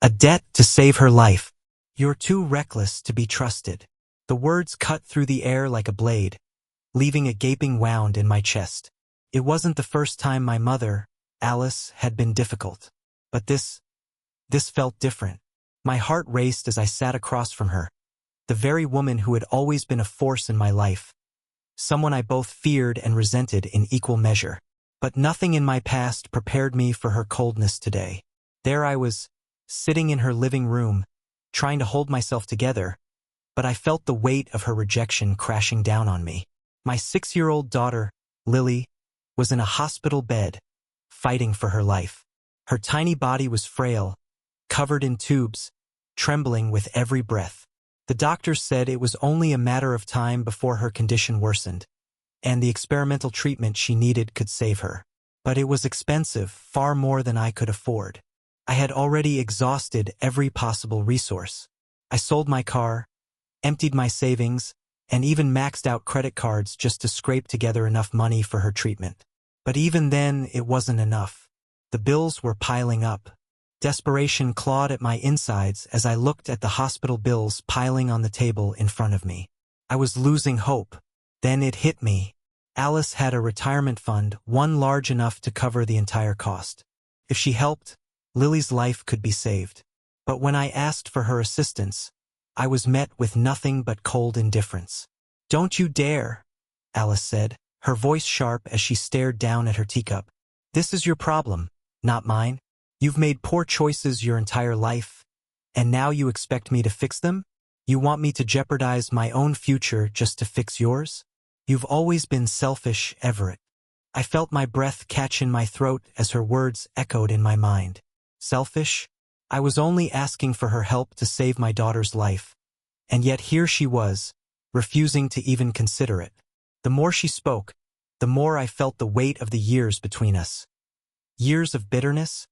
A debt to save her life. You're too reckless to be trusted. The words cut through the air like a blade, leaving a gaping wound in my chest. It wasn't the first time my mother, Alice, had been difficult. But this felt different. My heart raced as I sat across from her, the very woman who had always been a force in my life, someone I both feared and resented in equal measure. But nothing in my past prepared me for her coldness today. There I was, sitting in her living room, trying to hold myself together, but I felt the weight of her rejection crashing down on me. My 6-year-old daughter, Lily, was in a hospital bed, fighting for her life. Her tiny body was frail, covered in tubes, trembling with every breath. The doctors said it was only a matter of time before her condition worsened, and the experimental treatment she needed could save her. But it was expensive, far more than I could afford. I had already exhausted every possible resource. I sold my car, emptied my savings, and even maxed out credit cards just to scrape together enough money for her treatment. But even then, it wasn't enough. The bills were piling up. Desperation clawed at my insides as I looked at the hospital bills piling on the table in front of me. I was losing hope. Then it hit me. Alice had a retirement fund, one large enough to cover the entire cost. If she helped, Lily's life could be saved. But when I asked for her assistance, I was met with nothing but cold indifference. "Don't you dare," Alice said, her voice sharp as she stared down at her teacup. "This is your problem, not mine. You've made poor choices your entire life, and now you expect me to fix them? You want me to jeopardize my own future just to fix yours? You've always been selfish, Everett." I felt my breath catch in my throat as her words echoed in my mind. Selfish? I was only asking for her help to save my daughter's life. And yet here she was, refusing to even consider it. The more she spoke, the more I felt the weight of the years between us. Years of bitterness,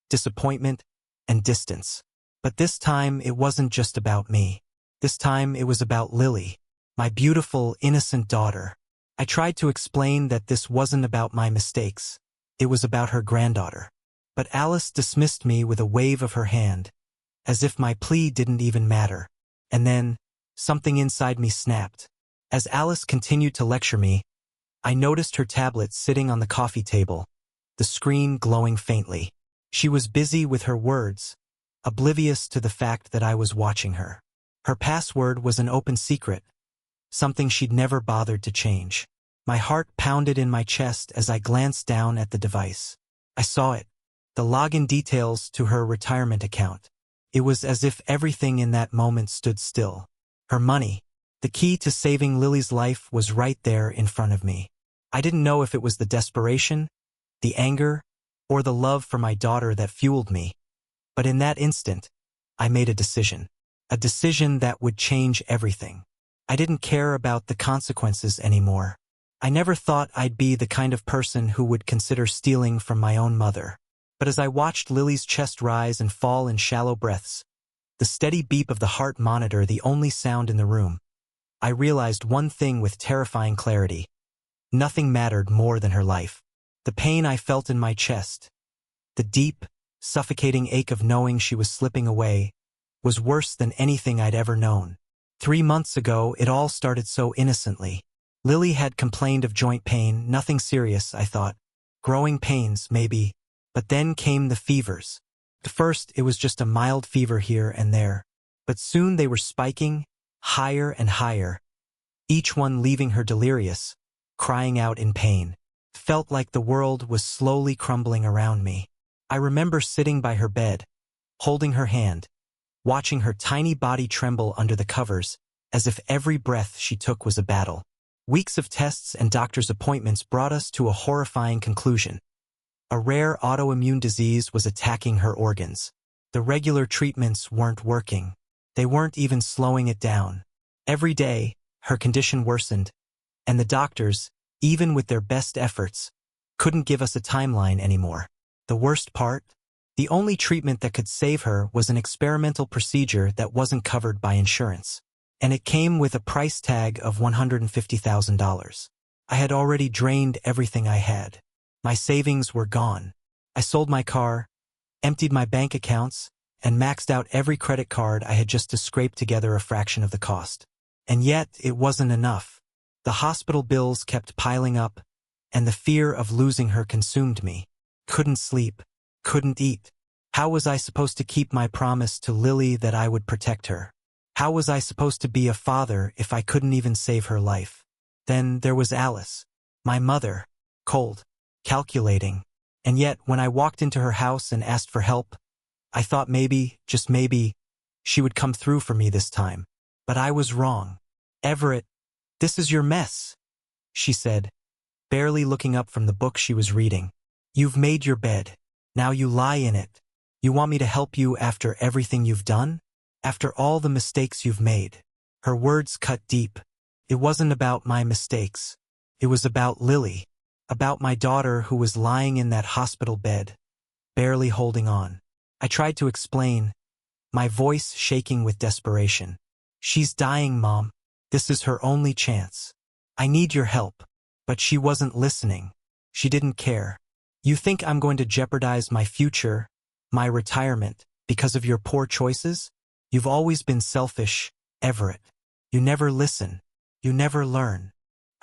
disappointment, and distance. But this time it wasn't just about me. This time it was about Lily, my beautiful, innocent daughter. I tried to explain that this wasn't about my mistakes. It was about her granddaughter. But Alice dismissed me with a wave of her hand, as if my plea didn't even matter. And then, something inside me snapped. As Alice continued to lecture me, I noticed her tablet sitting on the coffee table, the screen glowing faintly. She was busy with her words, oblivious to the fact that I was watching her. Her password was an open secret, something she'd never bothered to change. My heart pounded in my chest as I glanced down at the device. I saw it. The login details to her retirement account. It was as if everything in that moment stood still. Her money, the key to saving Lily's life, was right there in front of me. I didn't know if it was the desperation, the anger, or the love for my daughter that fueled me. But in that instant, I made a decision that would change everything. I didn't care about the consequences anymore. I never thought I'd be the kind of person who would consider stealing from my own mother. But as I watched Lily's chest rise and fall in shallow breaths, the steady beep of the heart monitor the only sound in the room, I realized one thing with terrifying clarity. Nothing mattered more than her life. The pain I felt in my chest, the deep, suffocating ache of knowing she was slipping away, was worse than anything I'd ever known. 3 months ago, it all started so innocently. Lily had complained of joint pain, nothing serious, I thought. Growing pains, maybe. But then came the fevers. At first, it was just a mild fever here and there. But soon they were spiking, higher and higher, each one leaving her delirious, crying out in pain. It felt like the world was slowly crumbling around me. I remember sitting by her bed, holding her hand, watching her tiny body tremble under the covers, as if every breath she took was a battle. Weeks of tests and doctor's appointments brought us to a horrifying conclusion. A rare autoimmune disease was attacking her organs. The regular treatments weren't working. They weren't even slowing it down. Every day, her condition worsened, and the doctors, even with their best efforts, couldn't give us a timeline anymore. The worst part? The only treatment that could save her was an experimental procedure that wasn't covered by insurance. And it came with a price tag of $150,000. I had already drained everything I had. My savings were gone. I sold my car, emptied my bank accounts, and maxed out every credit card I had just to scrape together a fraction of the cost. And yet, it wasn't enough. The hospital bills kept piling up, and the fear of losing her consumed me. Couldn't sleep, couldn't eat. How was I supposed to keep my promise to Lily that I would protect her? How was I supposed to be a father if I couldn't even save her life? Then there was Alice, my mother, cold, calculating. And yet, when I walked into her house and asked for help, I thought maybe, just maybe, she would come through for me this time. But I was wrong. "Everett, this is your mess," she said, barely looking up from the book she was reading. "You've made your bed. Now you lie in it. You want me to help you after everything you've done? After all the mistakes you've made?" Her words cut deep. It wasn't about my mistakes. It was about Lily, about my daughter who was lying in that hospital bed, barely holding on. I tried to explain, my voice shaking with desperation. "She's dying, Mom. This is her only chance. I need your help." But she wasn't listening. She didn't care. "You think I'm going to jeopardize my future, my retirement, because of your poor choices? You've always been selfish, Everett. You never listen. You never learn."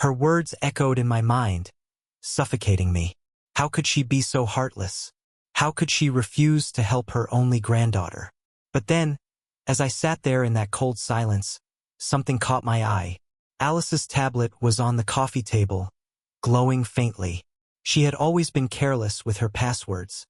Her words echoed in my mind, suffocating me. How could she be so heartless? How could she refuse to help her only granddaughter? But then, as I sat there in that cold silence, something caught my eye. Alice's tablet was on the coffee table, glowing faintly. She had always been careless with her passwords,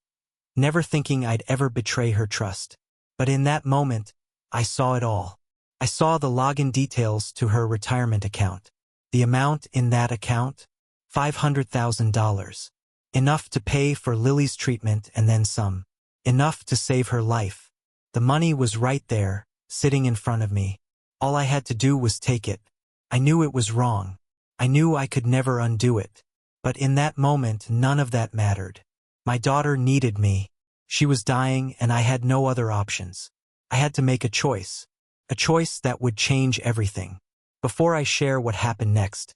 never thinking I'd ever betray her trust. But in that moment, I saw it all. I saw the login details to her retirement account. The amount in that account? $500,000. Enough to pay for Lily's treatment and then some. Enough to save her life. The money was right there, sitting in front of me. All I had to do was take it. I knew it was wrong. I knew I could never undo it. But in that moment, none of that mattered. My daughter needed me. She was dying, and I had no other options. I had to make a choice that would change everything. Before I share what happened next,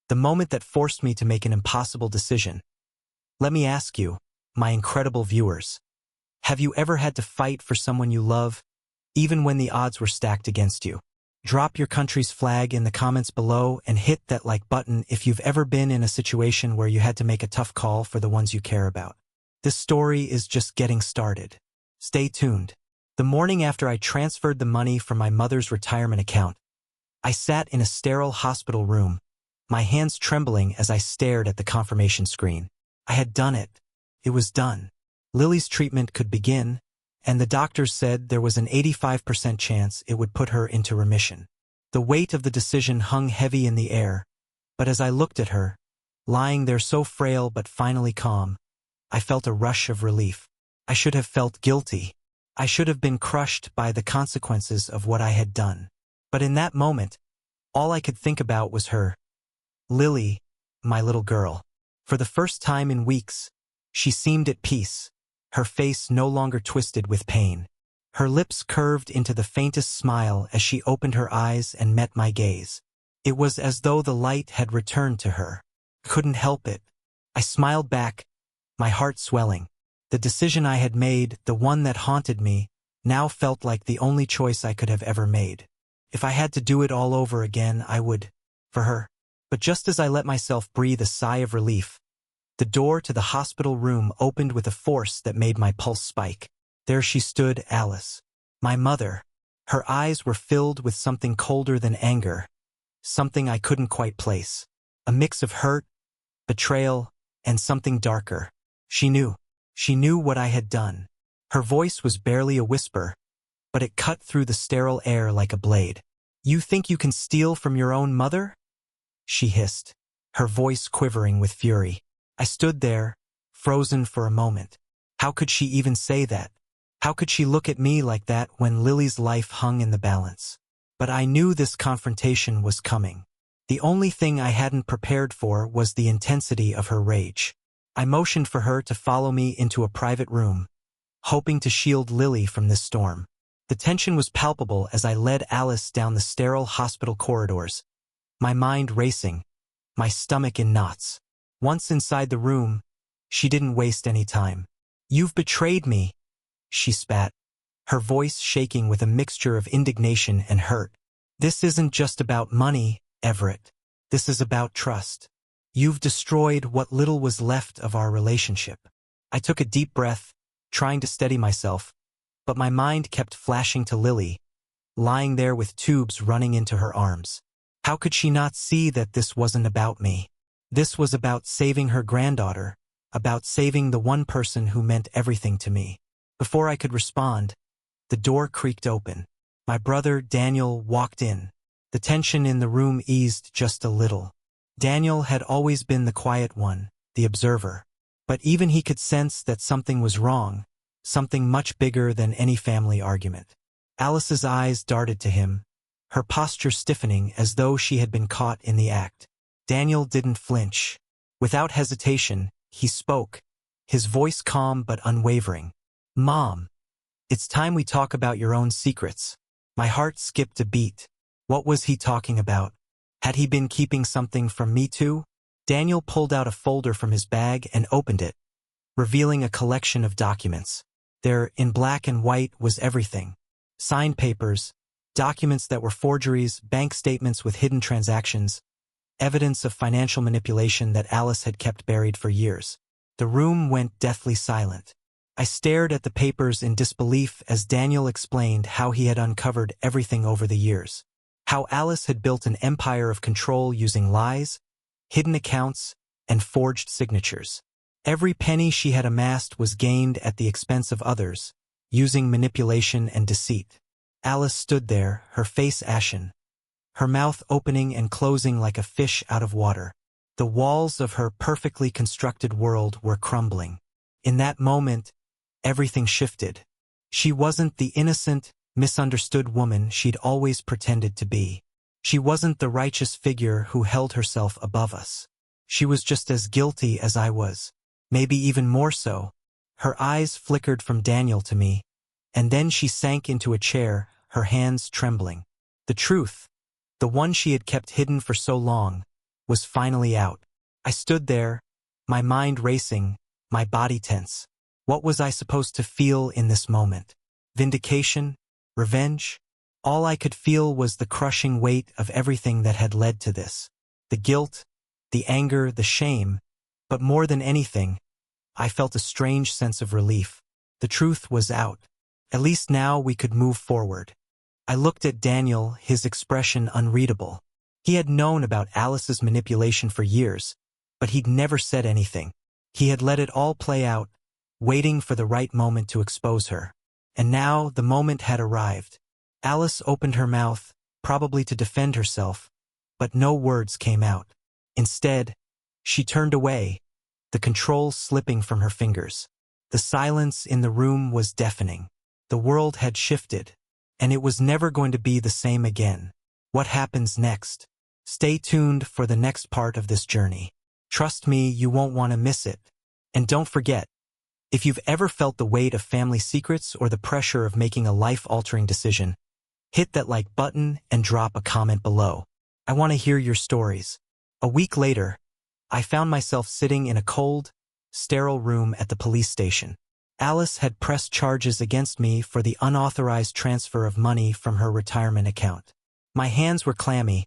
the moment that forced me to make an impossible decision, let me ask you, my incredible viewers, have you ever had to fight for someone you love, even when the odds were stacked against you? Drop your country's flag in the comments below and hit that like button if you've ever been in a situation where you had to make a tough call for the ones you care about. This story is just getting started. Stay tuned. The morning after I transferred the money from my mother's retirement account, I sat in a sterile hospital room, my hands trembling as I stared at the confirmation screen. I had done it. It was done. Lily's treatment could begin, and the doctors said there was an 85% chance it would put her into remission. The weight of the decision hung heavy in the air, but as I looked at her, lying there so frail but finally calm, I felt a rush of relief. I should have felt guilty. I should have been crushed by the consequences of what I had done. But in that moment, all I could think about was her. Lily, my little girl. For the first time in weeks, she seemed at peace, her face no longer twisted with pain. Her lips curved into the faintest smile as she opened her eyes and met my gaze. It was as though the light had returned to her. Couldn't help it. I smiled back, my heart swelling. The decision I had made, the one that haunted me, now felt like the only choice I could have ever made. If I had to do it all over again, I would, for her. But just as I let myself breathe a sigh of relief, the door to the hospital room opened with a force that made my pulse spike. There she stood, Alice, my mother. Her eyes were filled with something colder than anger, something I couldn't quite place. A mix of hurt, betrayal, and something darker. She knew. She knew what I had done. Her voice was barely a whisper, but it cut through the sterile air like a blade. "You think you can steal from your own mother?" she hissed, her voice quivering with fury. I stood there, frozen for a moment. How could she even say that? How could she look at me like that when Lily's life hung in the balance? But I knew this confrontation was coming. The only thing I hadn't prepared for was the intensity of her rage. I motioned for her to follow me into a private room, hoping to shield Lily from this storm. The tension was palpable as I led Alice down the sterile hospital corridors, my mind racing, my stomach in knots. Once inside the room, she didn't waste any time. "You've betrayed me," she spat, her voice shaking with a mixture of indignation and hurt. "This isn't just about money, Everett. This is about trust. You've destroyed what little was left of our relationship." I took a deep breath, trying to steady myself, but my mind kept flashing to Lily, lying there with tubes running into her arms. How could she not see that this wasn't about me? This was about saving her granddaughter, about saving the one person who meant everything to me. Before I could respond, the door creaked open. My brother, Daniel, walked in. The tension in the room eased just a little. Daniel had always been the quiet one, the observer. But even he could sense that something was wrong, something much bigger than any family argument. Alice's eyes darted to him, her posture stiffening as though she had been caught in the act. Daniel didn't flinch. Without hesitation, he spoke, his voice calm but unwavering. "Mom, it's time we talk about your own secrets." My heart skipped a beat. What was he talking about? Had he been keeping something from me too? Daniel pulled out a folder from his bag and opened it, revealing a collection of documents. There, in black and white, was everything. Signed papers, documents that were forgeries, bank statements with hidden transactions, evidence of financial manipulation that Alice had kept buried for years. The room went deathly silent. I stared at the papers in disbelief as Daniel explained how he had uncovered everything over the years. How Alice had built an empire of control using lies, hidden accounts, and forged signatures. Every penny she had amassed was gained at the expense of others, using manipulation and deceit. Alice stood there, her face ashen, her mouth opening and closing like a fish out of water. The walls of her perfectly constructed world were crumbling. In that moment, everything shifted. She wasn't the innocent, misunderstood woman she'd always pretended to be. She wasn't the righteous figure who held herself above us. She was just as guilty as I was, maybe even more so. Her eyes flickered from Daniel to me, and then she sank into a chair, her hands trembling. The truth, the one she had kept hidden for so long, was finally out. I stood there, my mind racing, my body tense. What was I supposed to feel in this moment? Vindication? Revenge? All I could feel was the crushing weight of everything that had led to this. The guilt, the anger, the shame, but more than anything, I felt a strange sense of relief. The truth was out. At least now we could move forward. I looked at Daniel, his expression unreadable. He had known about Alice's manipulation for years, but he'd never said anything. He had let it all play out, waiting for the right moment to expose her. And now the moment had arrived. Alice opened her mouth, probably to defend herself, but no words came out. Instead, she turned away, the control slipping from her fingers. The silence in the room was deafening. The world had shifted, and it was never going to be the same again. What happens next? Stay tuned for the next part of this journey. Trust me, you won't want to miss it. And don't forget, if you've ever felt the weight of family secrets or the pressure of making a life-altering decision, hit that like button and drop a comment below. I want to hear your stories. A week later, I found myself sitting in a cold, sterile room at the police station. Alice had pressed charges against me for the unauthorized transfer of money from her retirement account. My hands were clammy,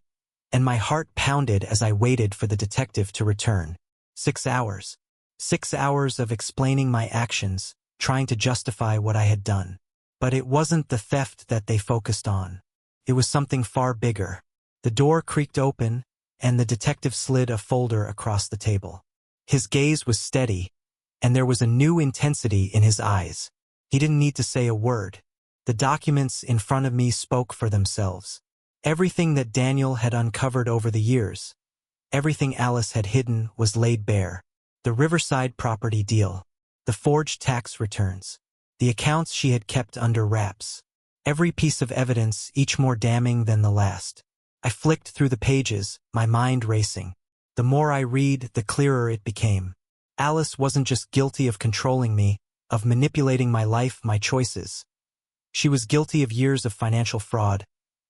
and my heart pounded as I waited for the detective to return. 6 hours. 6 hours of explaining my actions, trying to justify what I had done. But it wasn't the theft that they focused on. It was something far bigger. The door creaked open, and the detective slid a folder across the table. His gaze was steady, and there was a new intensity in his eyes. He didn't need to say a word. The documents in front of me spoke for themselves. Everything that Daniel had uncovered over the years, everything Alice had hidden, was laid bare. The Riverside property deal, the forged tax returns, the accounts she had kept under wraps. Every piece of evidence, each more damning than the last. I flicked through the pages, my mind racing. The more I read, the clearer it became. Alice wasn't just guilty of controlling me, of manipulating my life, my choices. She was guilty of years of financial fraud,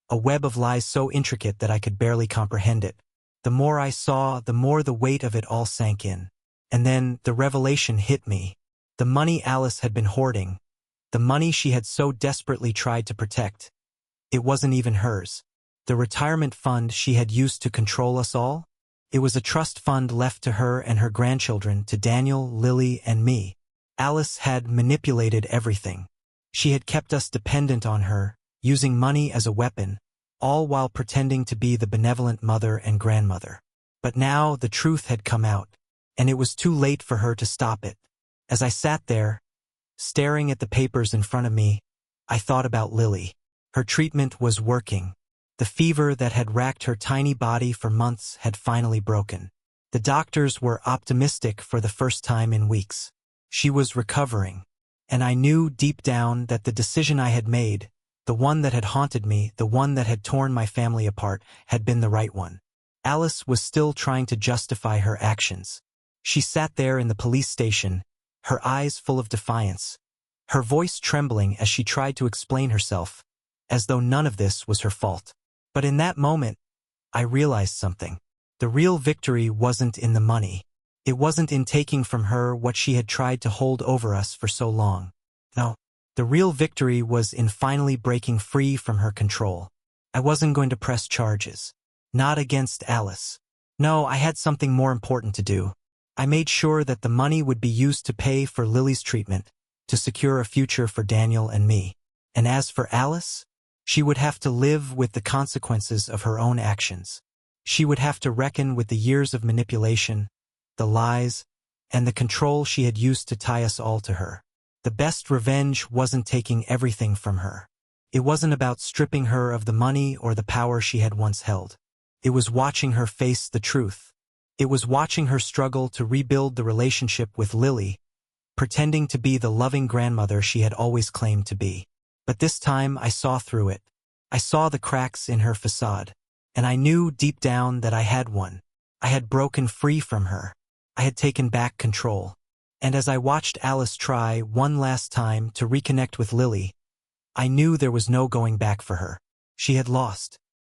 a web of lies so intricate that I could barely comprehend it. The more I saw, the more the weight of it all sank in. And then the revelation hit me. The money Alice had been hoarding, The money she had so desperately tried to protect. It wasn't even hers. The retirement fund she had used to control us all? It was a trust fund left to her and her grandchildren, to Daniel, Lily, and me. Alice had manipulated everything. She had kept us dependent on her, using money as a weapon, all while pretending to be the benevolent mother and grandmother. But now the truth had come out, and it was too late for her to stop it. As I sat there, staring at the papers in front of me, I thought about Lily. Her treatment was working. The fever that had racked her tiny body for months had finally broken. The doctors were optimistic for the first time in weeks. She was recovering, and I knew deep down that the decision I had made, the one that had haunted me, the one that had torn my family apart, had been the right one. Alice was still trying to justify her actions. She sat there in the police station, her eyes full of defiance, her voice trembling as she tried to explain herself, as though none of this was her fault. But in that moment, I realized something. The real victory wasn't in the money. It wasn't in taking from her what she had tried to hold over us for so long. No, the real victory was in finally breaking free from her control. I wasn't going to press charges. Not against Alice. No, I had something more important to do. I made sure that the money would be used to pay for Lily's treatment, to secure a future for Daniel and me. And as for Alice, she would have to live with the consequences of her own actions. She would have to reckon with the years of manipulation, the lies, and the control she had used to tie us all to her. The best revenge wasn't taking everything from her. It wasn't about stripping her of the money or the power she had once held. It was watching her face the truth. It was watching her struggle to rebuild the relationship with Lily, pretending to be the loving grandmother she had always claimed to be. But this time I saw through it. I saw the cracks in her facade, and I knew deep down that I had won. I had broken free from her. I had taken back control. And as I watched Alice try one last time to reconnect with Lily, I knew there was no going back for her. She had lost.